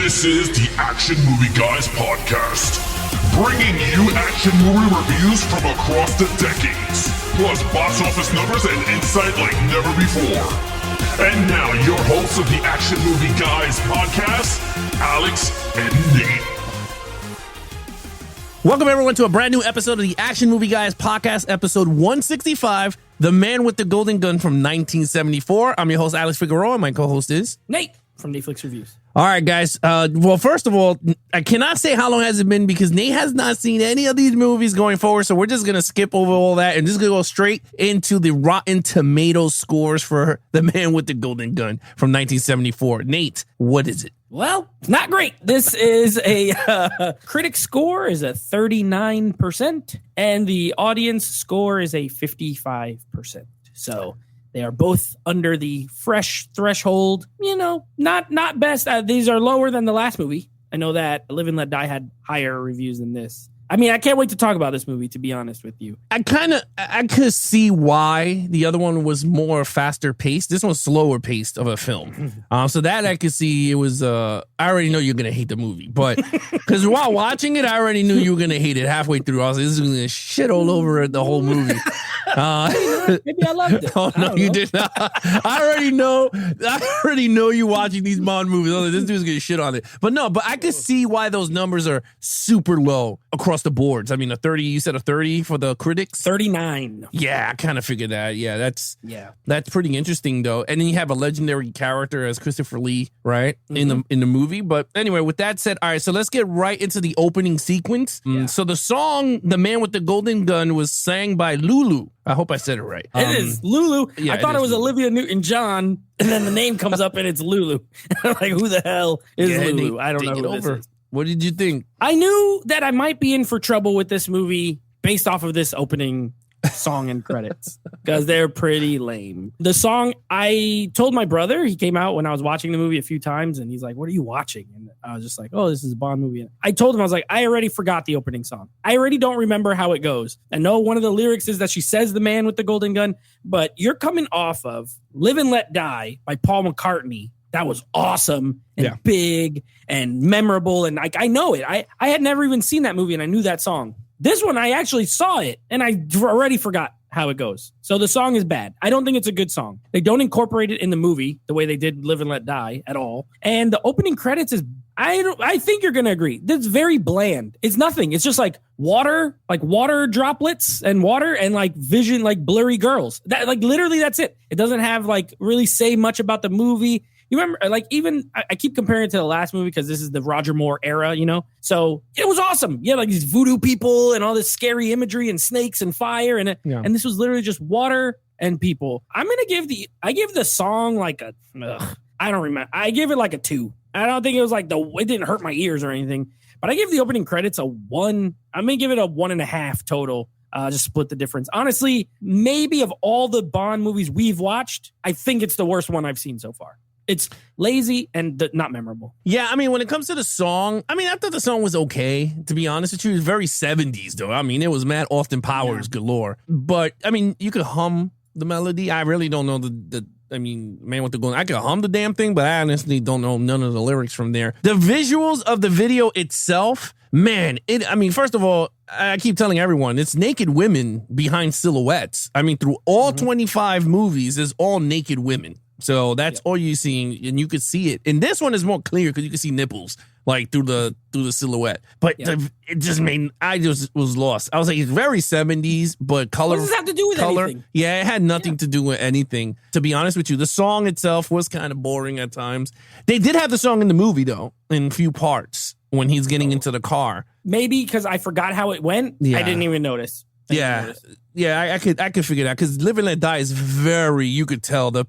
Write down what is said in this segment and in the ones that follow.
This is the Action Movie Guys podcast, bringing you action movie reviews from across the decades, plus box office numbers and insight like never before. And now, your hosts of the Action Movie Guys podcast, Alex and Nate. Welcome, everyone, to a brand new episode of the Action Movie Guys podcast, episode 165, The Man with the Golden Gun from 1974. I'm your host, Alex Figueroa, and my co-host is Nate from Netflix Reviews. All right, guys. Well, first of all, I cannot say how long has it been because Nate has not seen any of these movies going forward, so we're just going to skip over all that and just going to go straight into the Rotten Tomatoes scores for The Man with the Golden Gun from 1974. Nate, what is it? Well, not great. This is a critic score is a 39%, and the audience score is a 55%. So they are both under the fresh threshold. You know, not best. These are lower than the last movie. I know that Live and Let Die had higher reviews than this. I mean, I can't wait to talk about this movie, to be honest with you. I could see why the other one was more faster paced. This one's slower paced of a film. So that I could see. It was, I already know you're going to hate the movie, but because while watching it, I already knew you were going to hate it halfway through. I was like, this is going to shit all over the whole movie. Maybe I loved it. Oh, no, you did not. I already know you watching these Bond movies. I was like, this dude's going to shit on it. But no, but I could see why those numbers are super low across the boards. I mean, you said a 30 for the critics? 39. Yeah, I kind of figured that. Yeah, that's pretty interesting though. And then you have a legendary character as Christopher Lee, right? In the movie. But anyway, with that said, all right, so let's get right into the opening sequence. So the song The Man with the Golden Gun was sang by Lulu. I hope I said it right. It is Lulu. Yeah, I thought it was Lulu. Olivia Newton-John, and then the name comes up and it's Lulu. I'm like, who the hell is Lulu? I don't know who this is. What did you think? I knew that I might be in for trouble with this movie based off of this opening song and credits because they're pretty lame. The song, I told my brother, he came out when I was watching the movie a few times and he's like, what are you watching? And I was just like, oh, this is a Bond movie. I told him, I was like, I already forgot the opening song. I already don't remember how it goes. I know one of the lyrics is that she says the man with the golden gun, but you're coming off of Live and Let Die by Paul McCartney. That was awesome and big and memorable. And I know it. I had never even seen that movie and I knew that song. This one, I actually saw it and I already forgot how it goes. So the song is bad. I don't think it's a good song. They don't incorporate it in the movie the way they did Live and Let Die at all. And the opening credits is, I think you're going to agree. That's very bland. It's nothing. It's just like water droplets and water and like vision, like blurry girls. That like literally that's it. It doesn't have like really say much about the movie. You remember, like, even I keep comparing it to the last movie because this is the Roger Moore era, you know? So it was awesome. Yeah, like these voodoo people and all this scary imagery and snakes and fire. And this was literally just water and people. I give the song like I don't remember. I give it like a 2. I don't think it was like it didn't hurt my ears or anything. But I give the opening credits a 1. I'm going to give it a 1.5 total. Just split the difference. Honestly, maybe of all the Bond movies we've watched, I think it's the worst one I've seen so far. It's lazy and not memorable. Yeah, I mean, when it comes to the song, I mean, I thought the song was okay, to be honest with you. It was very 70s, though. I mean, it was Matt Austin Powers galore. But, I mean, you could hum the melody. I really don't know Man with the Golden. I could hum the damn thing, but I honestly don't know none of the lyrics from there. The visuals of the video itself, man, first of all, I keep telling everyone, it's naked women behind silhouettes. I mean, through all 25 movies, there's all naked women. So that's all you're seeing, and you could see it. And this one is more clear because you can see nipples like through the silhouette. But it just made I just was lost. I was like, it's very 70s, but color. What does this have to do with anything? Yeah, it had nothing to do with anything. To be honest with you, the song itself was kind of boring at times. They did have the song in the movie though, in a few parts when he's getting into the car. Maybe because I forgot how it went. Yeah. I didn't even notice. Yeah, I could figure that because Live and Let Die is very, you could tell the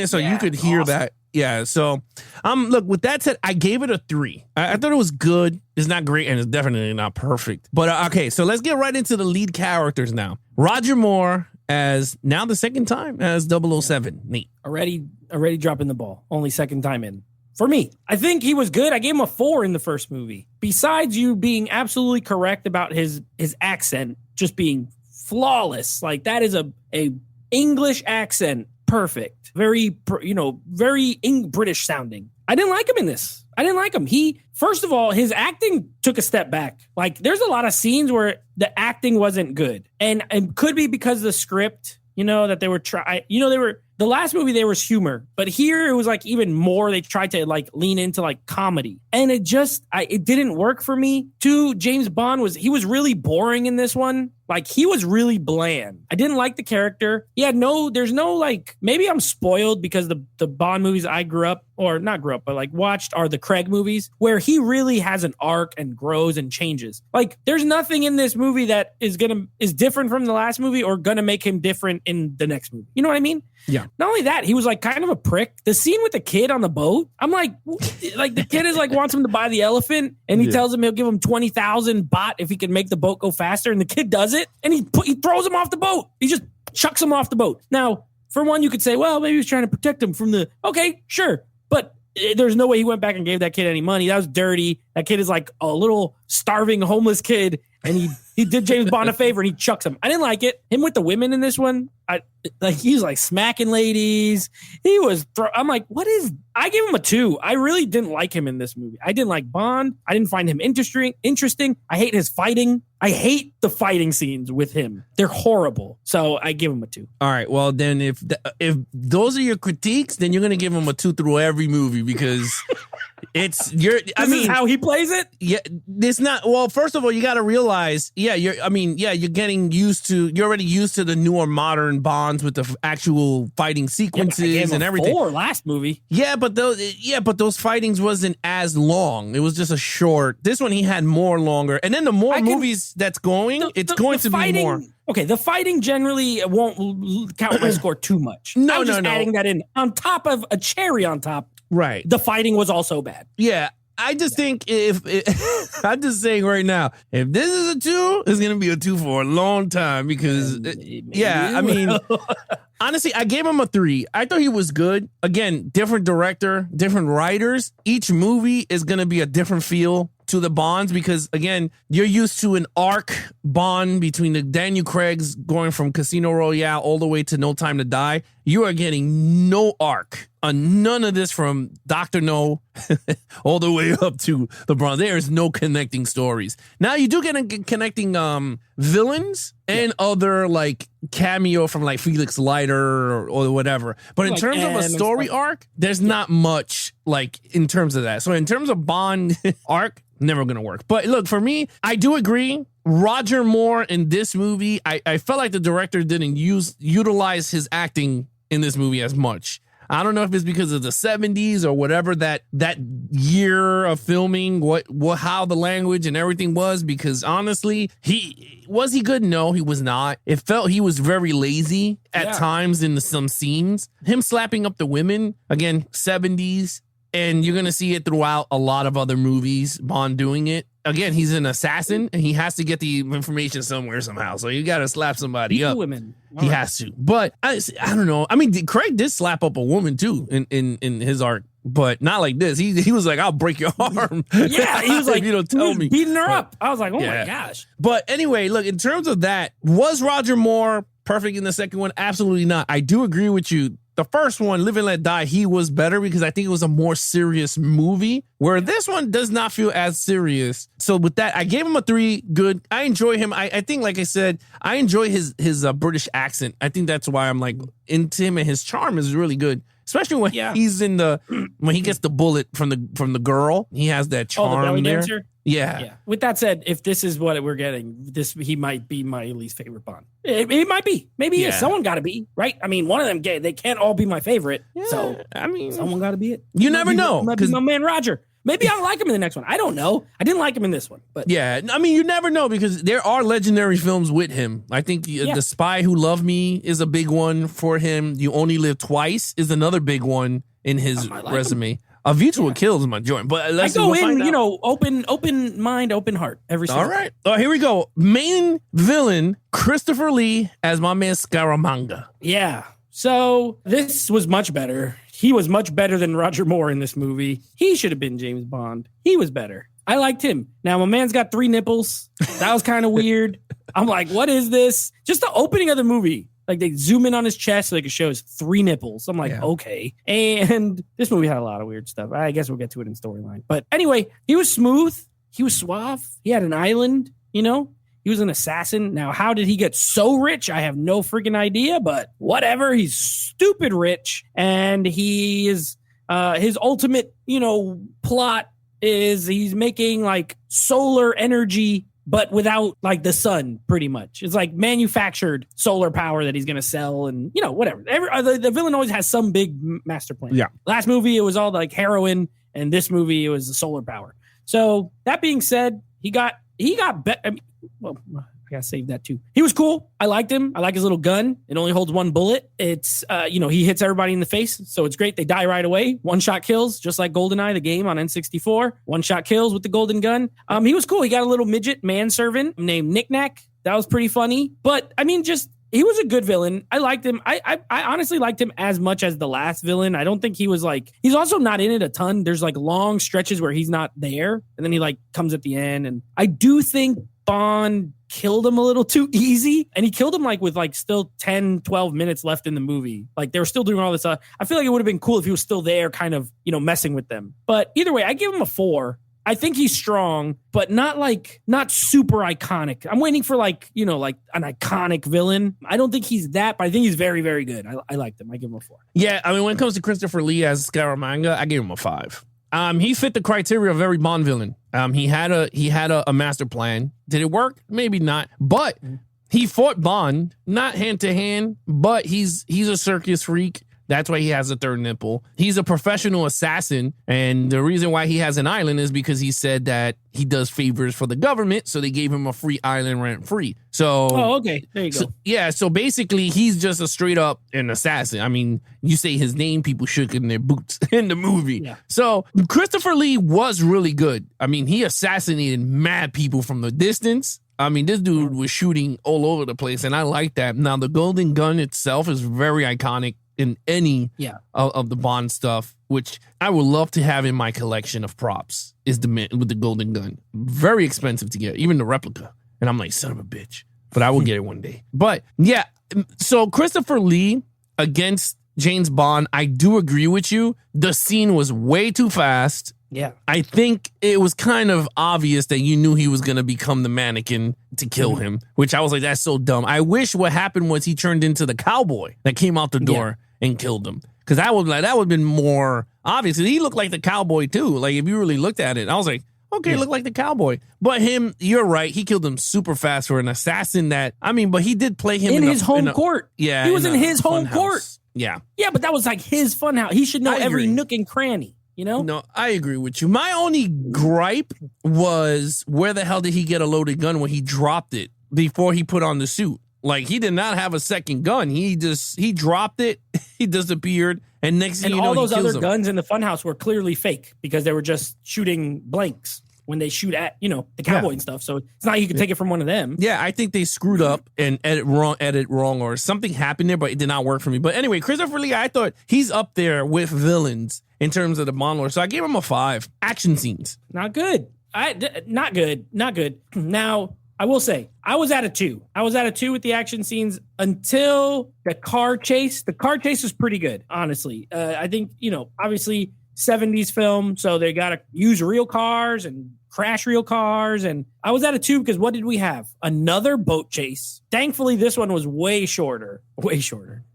so you could hear that. Yeah, so look, with that said, I gave it a 3. I thought it was good. It's not great and it's definitely not perfect. But okay, so let's get right into the lead characters now. Roger Moore as now the second time as 007. Neat. Already dropping the ball. Only second time in. For me, I think he was good. I gave him a 4 in the first movie. Besides you being absolutely correct about his accent just being flawless, like that is a English accent, perfect, very British sounding. I didn't like him in this. I didn't like him. First of all, his acting took a step back. Like, there's a lot of scenes where the acting wasn't good. And could be because of the script, that they were the last movie there was humor, but here it was like even more. They tried to like lean into like comedy, and it didn't work for me. Two, James Bond was really boring in this one. Like, he was really bland. I didn't like the character. There's no like, maybe I'm spoiled because the Bond movies I watched are the Craig movies, where he really has an arc and grows and changes. Like, there's nothing in this movie that is different from the last movie or gonna make him different in the next movie. You know what I mean? Yeah. Not only that, he was like kind of a prick. The scene with the kid on the boat, I'm like the kid is like wants him to buy the elephant, and he tells him he'll give him 20,000 baht if he can make the boat go faster, and the kid does it, and he throws him off the boat. He just chucks him off the boat. Now, for one, you could say, well, maybe he was trying to protect him from okay, sure, but there's no way he went back and gave that kid any money. That was dirty. That kid is like a little starving homeless kid, and he did James Bond a favor and he chucks him. I didn't like it. Him with the women in this one, he's like smacking ladies. I'm like, I gave him a 2. I really didn't like him in this movie. I didn't like Bond. I didn't find him interesting. I hate his fighting. I hate the fighting scenes with him. They're horrible. So I give him a 2. All right. Well, then if those are your critiques, then you're going to give him a 2 through every movie, because this is how he plays it. Yeah, it's not. Well, first of all, you got to realize, you're getting used to. You're already used to the newer modern Bonds with the actual fighting sequences and everything. 4 last movie. Yeah, but those fightings wasn't as long. It was just a short. This one he had more longer, and then the more movies that's going, it's going to be more. Okay, the fighting generally won't count my score too much. I'm just adding that in on top of a cherry on top. Right. The fighting was also bad. Yeah. I just think I'm just saying right now, if this is a 2, it's going to be a 2 for a long time, because, honestly, I gave him a 3. I thought he was good. Again, different director, different writers. Each movie is going to be a different feel to the Bonds, because, again, you're used to an arc Bond between the Daniel Craig's going from Casino Royale all the way to No Time to Die. You are getting no arc. None of this from Dr. No all the way up to the Bonds. There is no connecting stories. Now you do get connecting villains and other like cameo from like Felix Leiter or whatever. But in terms of a story arc, there's not much like in terms of that. So in terms of Bond arc, never going to work. But look, for me, I do agree. Roger Moore in this movie, I felt like the director didn't utilize his acting in this movie as much. I don't know if it's because of the 70s or whatever that year of filming, how the language and everything was, because honestly, was he good? No, he was not. It felt he was very lazy at times in some scenes. Him slapping up the women, again, 70s. And you're going to see it throughout a lot of other movies, Bond doing it. Again, he's an assassin, and he has to get the information somewhere somehow. So you got to slap somebody up. Women. He has to. But I don't know. I mean, Craig did slap up a woman, too, in his arc. But not like this. He was like, I'll break your arm. Yeah, he was like, you don't tell me. Beating her up. I was like, oh my gosh. But anyway, look, in terms of that, was Roger Moore perfect in the second one? Absolutely not. I do agree with you. The first one, Live and Let Die, he was better because I think it was a more serious movie, where this one does not feel as serious. So with that, I gave him a 3. Good. I enjoy him. I think, like I said, I enjoy his British accent. I think that's why I'm like into him, and his charm is really good. Especially when he's when he gets the bullet from the girl, he has that charm the belly there. dancer? Yeah. With that said, if this is what we're getting, he might be my least favorite Bond. It might be. Maybe he is. Someone got to be, right? I mean, one of them gay. They can't all be my favorite. Yeah, so I mean, someone got to be it. You never know. Might be my man Roger. Maybe I'll like him in the next one. I don't know. I didn't like him in this one, but yeah, I mean, you never know, because there are legendary films with him. I think The Spy Who Loved Me is a big one for him. You Only Live Twice is another big one in his resume. A View to a Kill is my joint, but I go in, open mind, open heart every single. All right, here we go. Main villain Christopher Lee as my man Scaramanga. Yeah, so this was much better. He was much better than Roger Moore in this movie. He should have been James Bond. He was better. I liked him. Now, my man's got 3 nipples. That was kind of weird. I'm like, what is this? Just the opening of the movie. Like they zoom in on his chest so they could show his 3 nipples. I'm like, okay. And this movie had a lot of weird stuff. I guess we'll get to it in storyline. But anyway, he was smooth. He was suave. He had an island, you know? He was an assassin. Now, how did he get so rich? I have no freaking idea, but whatever. He's stupid rich. And he is, his ultimate, you know, plot is he's making like solar energy, but without like the sun, pretty much. It's like manufactured solar power that he's going to sell and, you know, whatever. The villain always has some big master plan. Yeah. Last movie, it was all like heroin. And this movie, it was the solar power. So that being said, he got better. I mean, well, I gotta save that too. He was cool. I liked him. I like his little gun. It only holds 1 bullet. It's, you know, he hits everybody in the face. So it's great. They die right away. 1-shot kills, just like GoldenEye, the game on N64. 1-shot kills with the golden gun. He was cool. He got a little midget manservant named Knick Knack. That was pretty funny. But I mean, he was a good villain. I liked him. I honestly liked him as much as the last villain. I don't think he was like, he's also not in it a ton. There's like long stretches where he's not there. And then he like comes at the end. And I do think Bond killed him a little too easy. And he killed him like with like still 10, 12 minutes left in the movie. Like they were still doing all this stuff. I feel like it would have been cool if he was still there kind of, you know, messing with them. But either way, I give him a 4. I think he's strong, but not super iconic. I'm waiting for like, you know, like an iconic villain. I don't think he's that, but I think he's very, very good. I liked him. I give him a 4. Yeah, I mean, when it comes to Christopher Lee as Scaramanga, I gave him a 5. He fit the criteria of every Bond villain. He had a master plan. Did it work? Maybe not. But he fought Bond, not hand to hand, but he's a circus freak. That's why he has a 3rd nipple. He's a professional assassin. And the reason why he has an island is because he said that he does favors for the government. So they gave him a free island rent free. So, okay. There you go. Yeah. So basically, he's just a straight up an assassin. I mean, you say his name, people shook in their boots in the movie. Yeah. So Christopher Lee was really good. I mean, he assassinated mad people from the distance. I mean, this dude was shooting all over the place. And I like that. Now, the golden gun itself is very iconic in any of the Bond stuff, which I would love to have in my collection of props, is with the golden gun. Very expensive to get, even the replica. And I'm like, son of a bitch. But I will get it one day. But yeah, so Christopher Lee against James Bond, I do agree with you. The scene was way too fast. Yeah. I think it was kind of obvious that you knew he was going to become the mannequin to kill him, which I was like, that's so dumb. I wish what happened was he turned into the cowboy that came out the door and killed him. Because that would have been more obvious. He looked like the cowboy too. Like if you really looked at it, I was like, okay, look like the cowboy. But you're right. He killed him super fast for an assassin but he did play him in his home court. Yeah. He was in his home court. Yeah. Yeah, but that was like his fun house. He should know every nook and cranny, you know? No, I agree with you. My only gripe was where the hell did he get a loaded gun when he dropped it before he put on the suit? Like, he did not have a second gun. He dropped it, he disappeared, and next thing you know, all those other him. guns in the funhouse were clearly fake because they were just shooting blanks when they shoot at, you know, the cowboy and stuff. So it's not like you can take it from one of them. Yeah, I think they screwed up and edit wrong, or something happened there, but it did not work for me. But anyway, Christopher Lee, I thought he's up there with villains in terms of the Bond lore. So I gave him a 5. Action scenes. Not good. Not good. Now, I will say, I was at a 2. I was at a 2 with the action scenes until the car chase. The car chase was pretty good, honestly. I think, you know, obviously 70s film, so they got to use real cars and crash real cars. And I was at a 2 because what did we have? Another boat chase. Thankfully, this one was way shorter.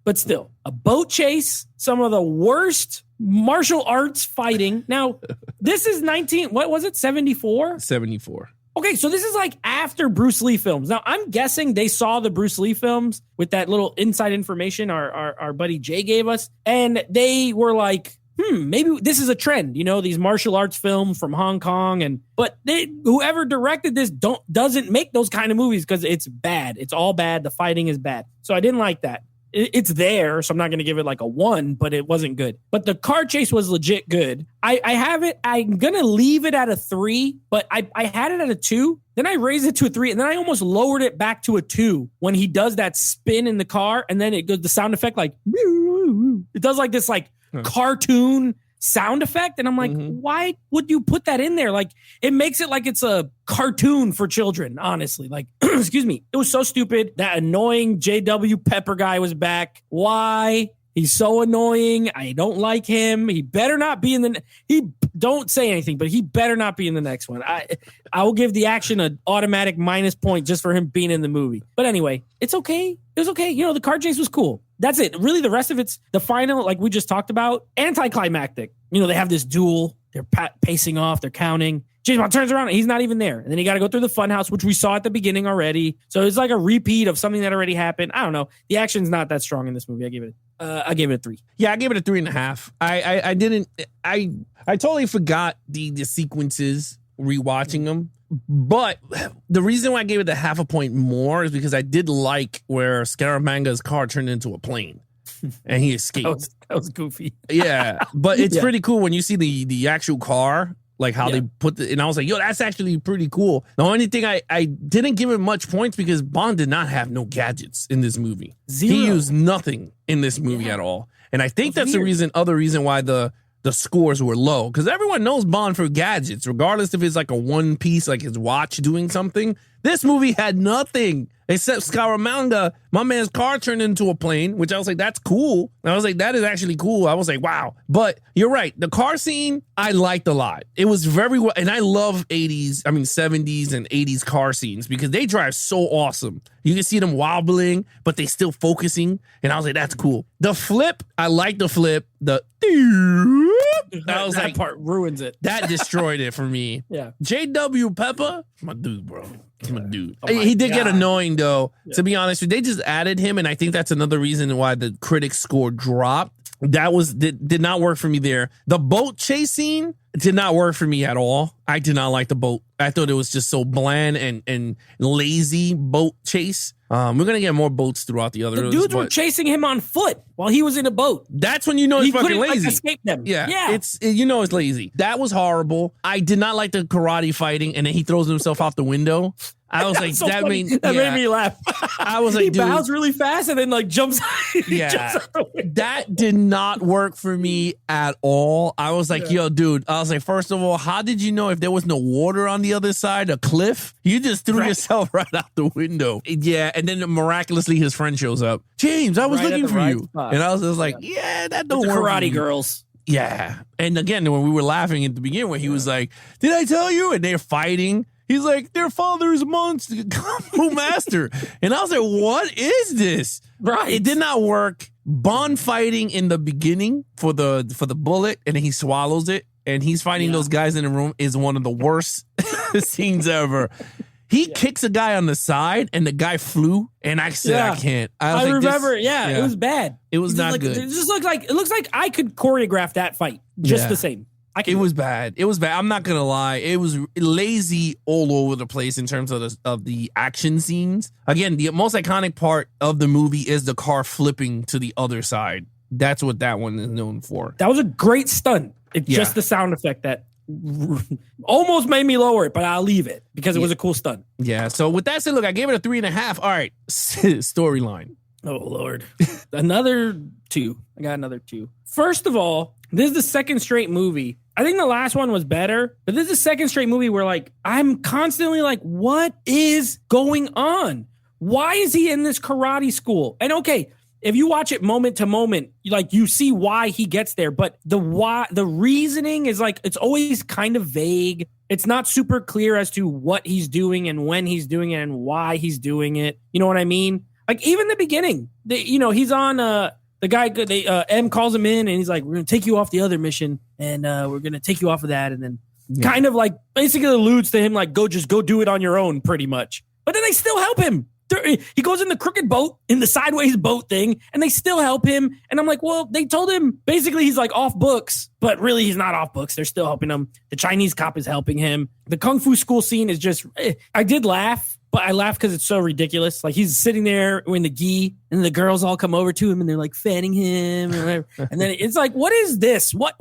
But still, a boat chase, some of the worst martial arts fighting. Now, this is 74? 74. Okay, so this is like after Bruce Lee films. Now, I'm guessing they saw the Bruce Lee films with that little inside information our buddy Jay gave us, and they were like, maybe this is a trend, you know, these martial arts films from Hong Kong. But whoever directed this doesn't make those kind of movies because it's bad. It's all bad. The fighting is bad. So I didn't like that. It's there, so I'm not going to give it like a 1, but it wasn't good. But the car chase was legit good. I have it. I'm going to leave it at a 3, but I had it at a 2. Then I raised it to a 3, and then I almost lowered it back to a 2 when he does that spin in the car, and then it goes the sound effect like, it does like this like cartoon sound effect. And I'm like, why would you put that in there? Like, it makes it like it's a cartoon for children, honestly. Like, excuse me. It was so stupid. That annoying J.W. Pepper guy was back. Why? He's so annoying. I don't like him. He better not be in the... Don't say anything, but he better not be in the next one. I will give the action an automatic minus point just for him being in the movie. But anyway, it's okay. It was okay. The car chase was cool. That's it. Really, the rest of it's the final, like we just talked about, anticlimactic. They have this duel. They're pacing off. They're counting. James Bond turns around and he's not even there. And then you got to go through the funhouse, which we saw at the beginning already. So it's like a repeat of something that already happened. I don't know. The action's not that strong in this movie. I gave it a 3. Yeah, I gave it a 3.5. I totally forgot the sequences rewatching them. But the reason why I gave it a half a point more is because I did like where Scaramanga's car turned into a plane and he escaped. That was goofy. Yeah, but it's pretty cool when you see the actual car. Like how they put and I was like, yo, that's actually pretty cool. The only thing I didn't give it much points because Bond did not have no gadgets in this movie. Zero. He used nothing in this movie at all. And I think that's the other reason why the scores were low. Because everyone knows Bond for gadgets, regardless if it's like a one piece, like his watch doing something. This movie had nothing except Scaramanga. My man's car turned into a plane, which I was like, that's cool. And I was like, that is actually cool. I was like, wow. But you're right. The car scene, I liked a lot. It was very well. And I love 70s and 80s car scenes because they drive so awesome. You can see them wobbling, but they still focusing. And I was like, that's cool. The flip, I like the flip. That part ruins it. That destroyed it for me. Yeah. J.W. Pepper, my dude, bro. He's my dude. Oh he did get annoying, though. Yeah. To be honest, they just added him, and I think that's another reason why the critic score dropped. That did not work for me there. The boat chase scene did not work for me at all. I did not like the boat. I thought it was just so bland and lazy boat chase. We're going to get more boats throughout the other. The dudes were chasing him on foot while he was in a boat. That's when you know he's fucking lazy. Escape them. Yeah. It's lazy. That was horrible. I did not like the karate fighting, and then he throws himself out the window. I was like, that made me laugh. I was like, he dude, bows really fast and then like jumps. Yeah, that did not work for me at all. I was like, yo, dude. I was like, first of all, how did you know if there was no water on the other side, a cliff? You just threw yourself right out the window. Yeah, and then miraculously his friend shows up. James, I was looking for you, spot. And I was just like, yeah, that don't work. Karate girls. Yeah, and again, when we were laughing at the beginning, when he was like, "Did I tell you?" and they're fighting. He's like, their father is a monster, Kung Fu master. And I was like, what is this? Right. It did not work. Bond fighting in the beginning for the bullet, and then he swallows it, and he's fighting those guys in the room is one of the worst scenes ever. He kicks a guy on the side, and the guy flew, and I said, I can't. I remember, it was bad. It was not good. It just looks like I could choreograph that fight just the same. It was bad. It was bad. I'm not gonna lie. It was lazy all over the place in terms of the action scenes. Again, the most iconic part of the movie is the car flipping to the other side. That's what that one is known for. That was a great stunt. It's just the sound effect that almost made me lower it, but I'll leave it because it was a cool stunt. Yeah. So with that said, look, I gave it a 3.5. All right, storyline. Oh Lord, another 2. I got another 2. First of all, this is the second straight movie. I think the last one was better, but this is the second straight movie where like I'm constantly like, what is going on? Why is he in this karate school? And okay, if you watch it moment to moment, like you see why he gets there, but the reasoning is like it's always kind of vague. It's not super clear as to what he's doing and when he's doing it and why he's doing it. You know what I mean? Like even the beginning, he's on the guy, M calls him in and he's like, we're going to take you off the other mission and we're going to take you off of that. And then kind of like basically alludes to him like, go do it on your own pretty much. But then they still help him. He goes in the crooked boat, in the sideways boat thing, and they still help him. And I'm like, well, they told him basically he's like off books, but really he's not off books. They're still helping him. The Chinese cop is helping him. The Kung Fu school scene is just, I did laugh. But I laugh because it's so ridiculous. Like he's sitting there in the gi, and the girls all come over to him, and they're like fanning him, and whatever. And then it's like, what is this? What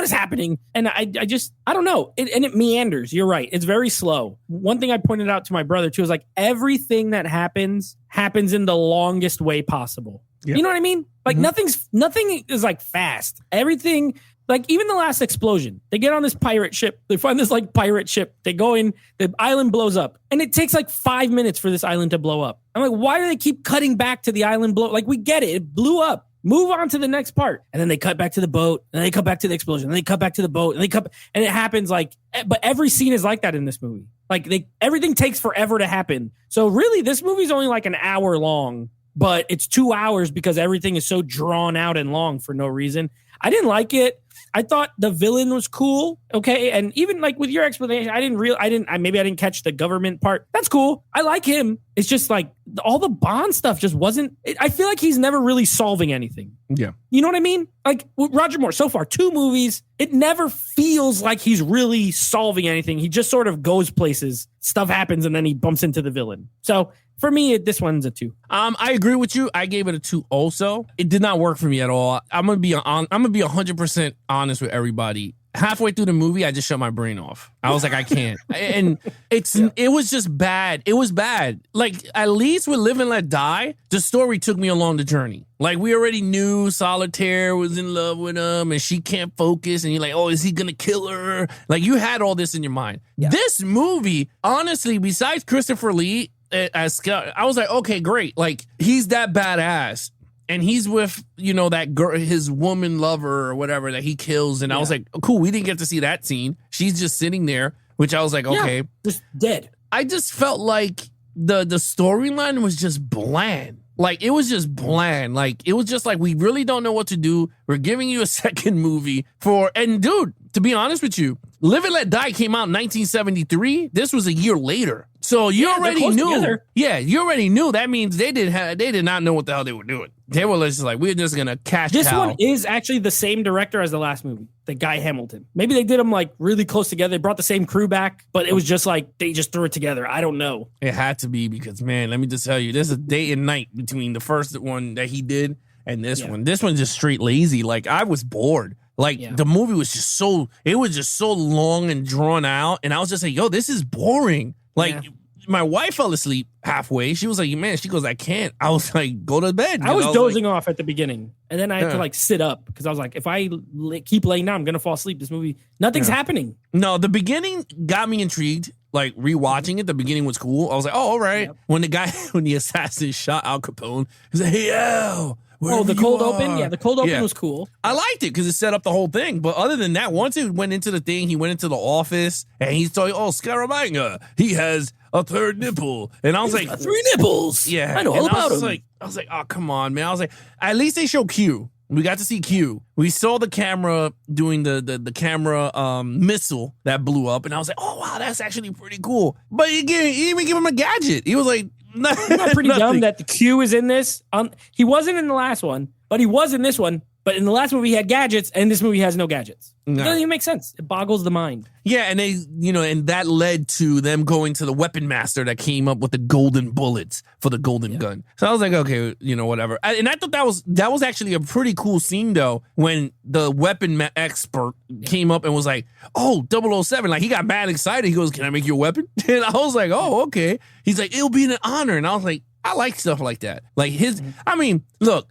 is happening? And I don't know. It meanders. You're right. It's very slow. One thing I pointed out to my brother too is like everything that happens in the longest way possible. Yep. You know what I mean? Like nothing is like fast. Everything Like even the last explosion, they get on this pirate ship. They find this like pirate ship. They go in, the island blows up, and it takes like 5 minutes for this island to blow up. I'm like, why do they keep cutting back to the island blow? Like we get it. It blew up. Move on to the next part. And then they cut back to the boat, and they cut back to the explosion, and they cut back to the boat, and and it happens like, but every scene is like that in this movie. Like everything takes forever to happen. So really, this movie's only like an hour long, but it's 2 hours because everything is so drawn out and long for no reason. I didn't like it. I thought the villain was cool. Okay. And even like with your explanation, maybe I didn't catch the government part. That's cool. I like him. It's just like all the Bond stuff just wasn't, I feel like he's never really solving anything. Yeah. You know what I mean? Like with Roger Moore, so far, 2 movies, it never feels like he's really solving anything. He just sort of goes places, stuff happens, and then he bumps into the villain. So for me, this one's a 2. I agree with you. I gave it a 2 also. It did not work for me at all. I'm gonna be 100% honest with everybody. Halfway through the movie, I just shut my brain off. I was like, I can't. And it was just bad. It was bad. Like, at least with Live and Let Die, the story took me along the journey. Like, we already knew Solitaire was in love with him and she can't focus. And you're like, oh, is he going to kill her? Like, you had all this in your mind. Yeah. This movie, honestly, besides Christopher Lee as Scott, I was like, okay, great. Like, he's that badass. And he's with, that girl, his woman lover or whatever that he kills. And I was like, oh, cool, we didn't get to see that scene. She's just sitting there, which I was like, okay. Just dead. I just felt like the storyline was just bland. Like, it was just bland. Like, it was just like, we really don't know what to do. We're giving you a second movie and dude, to be honest with you, Live and Let Die came out in 1973. This was a year later. So you already knew. Together. Yeah, you already knew. That means they did not know what the hell they were doing. They were just like, we're just going to cash This cow. one is actually the same director as the last movie, the Guy Hamilton. Maybe they did them like really close together. They brought the same crew back, but it was just like they just threw it together. I don't know. It had to be because, man, let me just tell you, there's a day and night between the first one that he did and this one. This one's just straight lazy. Like, I was bored. Like, the movie was just so long and drawn out. And I was just like, yo, this is boring. Like, my wife fell asleep halfway. She was like, man, she goes, I can't. I was like, go to bed. I was dozing off at the beginning. And then I had to like sit up because I was like, if I keep laying down, I'm going to fall asleep. This movie, nothing's happening. No, the beginning got me intrigued. Like, rewatching it, the beginning was cool. I was like, oh, all right. Yep. When the assassin shot Al Capone, he was like, hey, Al. The cold open? Yeah, the cold open was cool. I liked it because it set up the whole thing. But other than that, once it went into the thing, he went into the office and he's told, Scaramanga, he has a third nipple. And I was like, 3 nipples. Yeah. I know all about him. I was like, oh, come on, man. I was like, at least they show Q. We got to see Q. We saw the camera doing the camera missile that blew up. And I was like, oh, wow, that's actually pretty cool. But he didn't even give him a gadget. He was like, Isn't that pretty dumb that the Q is in this? He wasn't in the last one, but he was in this one. But in the last movie, he had gadgets, and this movie has no gadgets. No. It doesn't even make sense. It boggles the mind. Yeah, and they, and that led to them going to the weapon master that came up with the golden bullets for the golden gun. So I was like, okay, whatever. And I thought that was actually a pretty cool scene, though, when the weapon expert came up and was like, oh, 007. Like, he got mad excited. He goes, can I make you a weapon? And I was like, oh, okay. He's like, it'll be an honor. And I was like, I like stuff like that. Like look,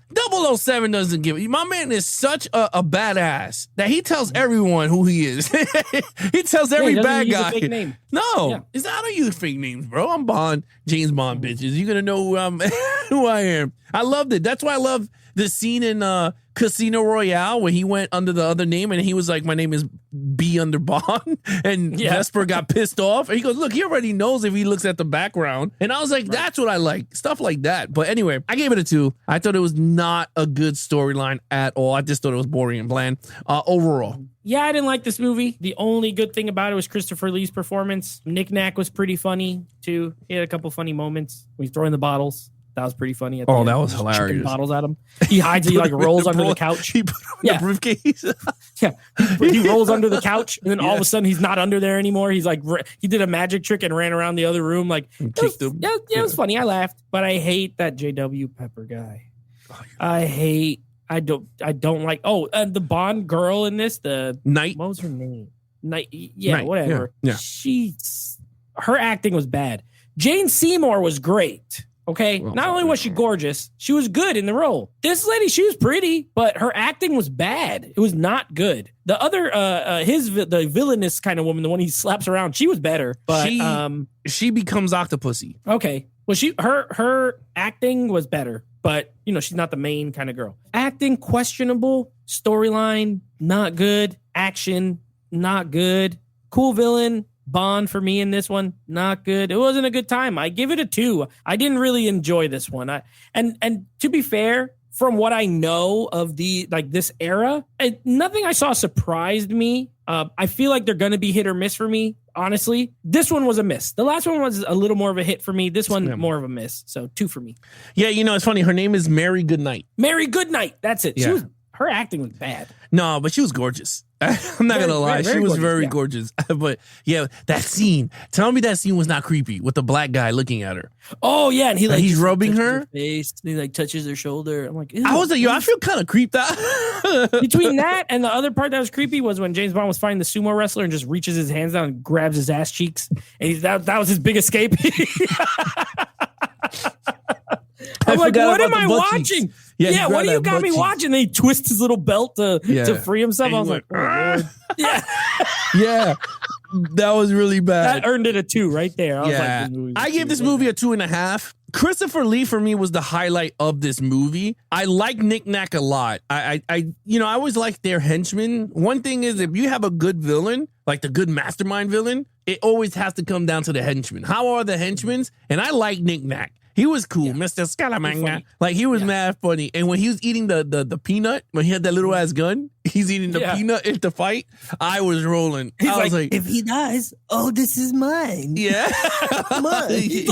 007 doesn't give it. My man is such a badass that he tells everyone who he is. He tells every bad guy. Use a fake name. No, I don't use fake names, bro. I'm Bond, James Bond, bitches. You're gonna know who I am. I loved it. That's why I love the scene in Casino Royale when he went under the other name and he was like, my name is B under Bond. And Vesper got pissed off. And he goes, look, he already knows if he looks at the background. And I was like, that's what I like. Stuff like that. But anyway, I gave it a 2. I thought it was not a good storyline at all. I just thought it was boring and bland overall. Yeah, I didn't like this movie. The only good thing about it was Christopher Lee's performance. Nick Nack was pretty funny, too. He had a couple funny moments when he's throwing the bottles. That was pretty funny. At the end. That was hilarious. Bottles at him. He hides. He like rolls under the couch. He put him in the briefcase. He rolls under the couch, and then all of a sudden he's not under there anymore. He's like, he did a magic trick and ran around the other room. Like, it was funny. I laughed, but I hate that J.W. Pepper guy. I don't like. The Bond girl in this, the Night. What was her name? Night. Night. Whatever. Yeah. Her acting was bad. Jane Seymour was great. Okay. Not only was she gorgeous, she was good in the role. This lady, she was pretty, but her acting was bad. It was not good. The other, the villainous kind of woman, the one he slaps around, she was better. But she becomes Octopussy. Okay. Well, her acting was better, but you know, she's not the main kind of girl. Acting questionable, storyline not good, action not good. Cool villain. Bond for me in this one, not good. It wasn't a good time. I give it a 2. I didn't really enjoy this one. And to be fair, from what I know of this era, nothing I saw surprised me. I feel like they're going to be hit or miss for me. Honestly, this one was a miss. The last one was a little more of a hit for me. This one more of a miss. So 2 for me. Yeah, you know, it's funny. Her name is Mary Goodnight. Mary Goodnight. That's it. Yeah. Her acting was bad. No, but she was gorgeous. I'm not going to lie. She was very gorgeous. But yeah, that scene. Tell me that scene was not creepy with the black guy looking at her. Oh, yeah. And he's rubbing her face. And he touches her shoulder. I'm like, I was like, yo, I feel kind of creeped out. Between that and the other part that was creepy was when James Bond was fighting the sumo wrestler and just reaches his hands down and grabs his ass cheeks. And that was his big escape. I'm like, what am I watching? Yeah, what do you got me watching? And he twists his little belt to free himself. I was like, oh, Lord. Yeah. Yeah. That was really bad. That earned it a 2 right there. I gave this movie a 2.5. Christopher Lee for me was the highlight of this movie. I like Nick Nack a lot. I always like their henchmen. One thing is, if you have a good villain, like the good mastermind villain, it always has to come down to the henchmen. How are the henchmen? And I like Nick Nack. He was cool, Mr. Scaramanga. Like, he was mad funny. And when he was eating the peanut, when he had that little ass gun, he's eating the peanut in the fight. I was rolling. I was like, if he dies, oh, this is mine. Yeah. Mine. He's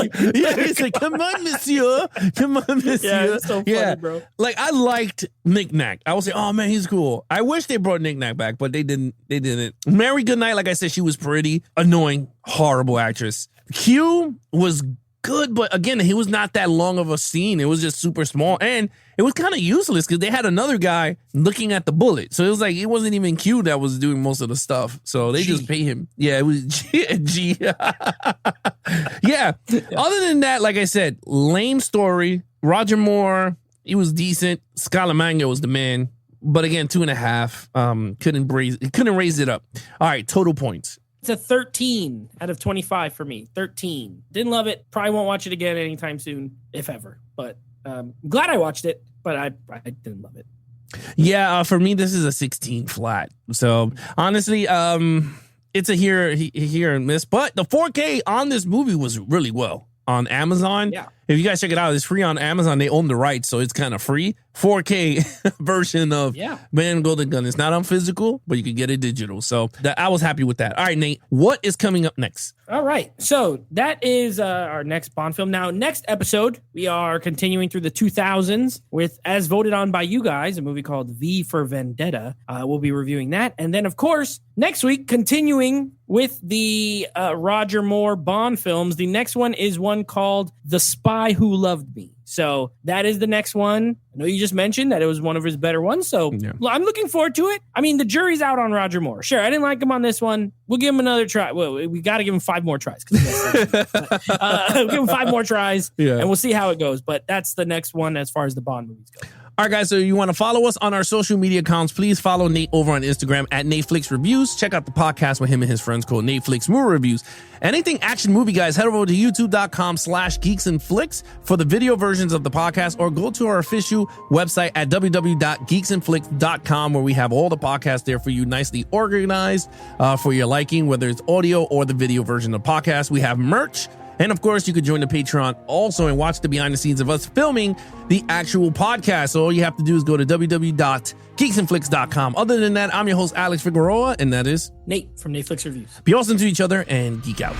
like, come on, monsieur. Come on, monsieur. Yeah, it's so funny, bro. Like, I liked Nick Nack. I was like, oh, man, he's cool. I wish they brought Nick Nack back, but they didn't. Mary Goodnight, like I said, she was pretty, annoying, horrible actress. Q was good, but again, he was not that long of a scene. It was just super small, and it was kind of useless because they had another guy looking at the bullet. So it was like, it wasn't even Q that was doing most of the stuff. So they just pay him. Yeah, it was G. Yeah. Other than that, like I said, lame story. Roger Moore, he was decent. Scaramanga was the man. But again, 2.5. Couldn't raise it up. All right, total points. It's a 13 out of 25 for me. 13. Didn't love it. Probably won't watch it again anytime soon, if ever. But glad I watched it, but I didn't love it. Yeah, for me, this is a 16 flat. So honestly, it's a here and miss. But the 4K on this movie was really well on Amazon. Yeah. If you guys check it out, it's free on Amazon. They own the rights, so it's kind of free. 4K version of Man Golden Gun. It's not on physical, but you can get it digital. So I was happy with that. All right, Nate, what is coming up next? All right. So that is our next Bond film. Now, next episode, we are continuing through the 2000s with, as voted on by you guys, a movie called V for Vendetta. We'll be reviewing that. And then, of course, next week, continuing with the Roger Moore Bond films, the next one is one called The Spy Who Loved Me. So that is the next one. I know you just mentioned that it was one of his better ones. So I'm looking forward to it. I mean, the jury's out on Roger Moore. Sure, I didn't like him on this one. We'll give him another try. Well, we got to give him 5 more tries. We'll give him 5 more tries, and we'll see how it goes. But that's the next one as far as the Bond movies go. All right, guys, so you want to follow us on our social media accounts, please follow Nate over on Instagram at NateFlix Reviews. Check out the podcast with him and his friends called NateFlix Movie Reviews. Anything action movie, guys, head over to youtube.com/geeksandflix for the video versions of the podcast, or go to our official website at www.geeksandflix.com, where we have all the podcasts there for you, nicely organized for your liking, whether it's audio or the video version of the podcast. We have merch. And of course, you could join the Patreon also and watch the behind the scenes of us filming the actual podcast. So all you have to do is go to www.geeksandflix.com. Other than that, I'm your host, Alex Figueroa, and that is Nate from NateFlix Reviews. Be awesome to each other and geek out.